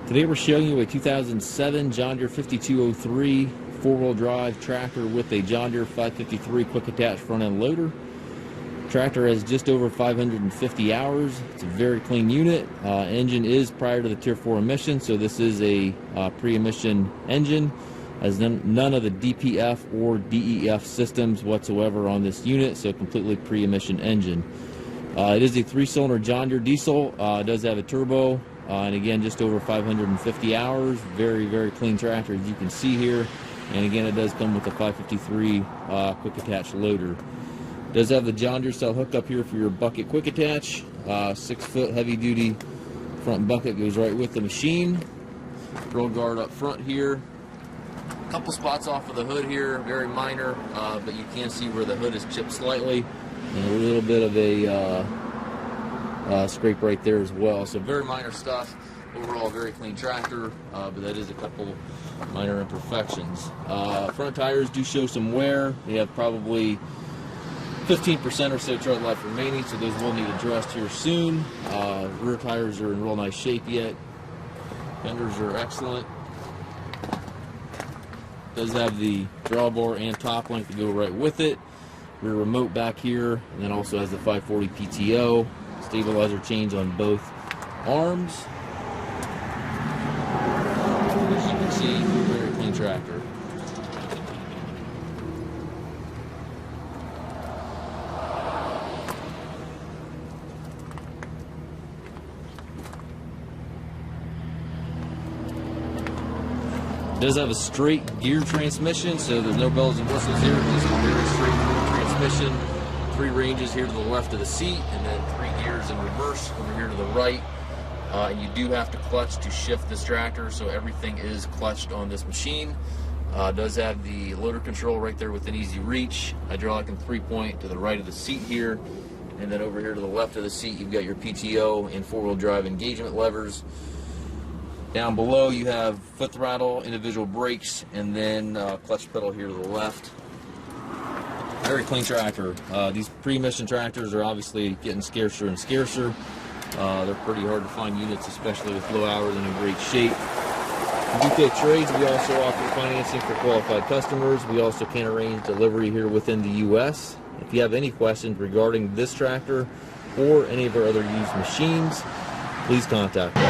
Today we're showing you a 2007 John Deere 5203 four-wheel drive tractor with a John Deere 553 quick attach front end loader. Tractor has just over 550 hours. It's a very clean unit. Engine is prior to the Tier 4 emission, so this is a pre-emission engine. Has none of the DPF or DEF systems whatsoever on this unit, so completely pre-emission engine. It is a 3-cylinder John Deere diesel. It does have a turbo, and again, just over 550 hours. Very, very clean tractor, as you can see here. And again, it does come with a 553 quick attach loader. It does have the John Deere style hookup here for your bucket quick attach. 6-foot heavy duty front bucket goes right with the machine. Grill guard up front here. A couple spots off of the hood here, very minor, but you can see where the hood is chipped slightly, and a little bit of a scrape right there as well. So very minor stuff. Overall, very clean tractor, but that is a couple minor imperfections. Front tires do show some wear. They have probably 15% or so tread life remaining, so those will need addressed here soon. Rear tires are in real nice shape yet. Fenders are excellent. Does have the drawbar and top link to go right with it. Rear remote back here, and then also has the 540 PTO. Stabilizer change on both arms. As you can see, very clean tractor. It does have a straight gear transmission, so there's no bells and whistles here. Just a very straightforward transmission. 3 ranges here to the left of the seat, and then 3 gears in reverse over here to the right. You do have to clutch to shift this tractor, so everything is clutched on this machine. It does have the loader control right there within easy reach. Hydraulic and 3-point to the right of the seat here, and then over here to the left of the seat you've got your PTO and 4-wheel drive engagement levers. Down below you have foot throttle, individual brakes, and then clutch pedal here to the left. Very clean tractor. These pre-emission tractors are obviously getting scarcer and scarcer. They're pretty hard to find units, especially with low hours and in great shape. We do take trades. We also offer financing for qualified customers. We also can arrange delivery here within the U.S. If you have any questions regarding this tractor or any of our other used machines, please contact us.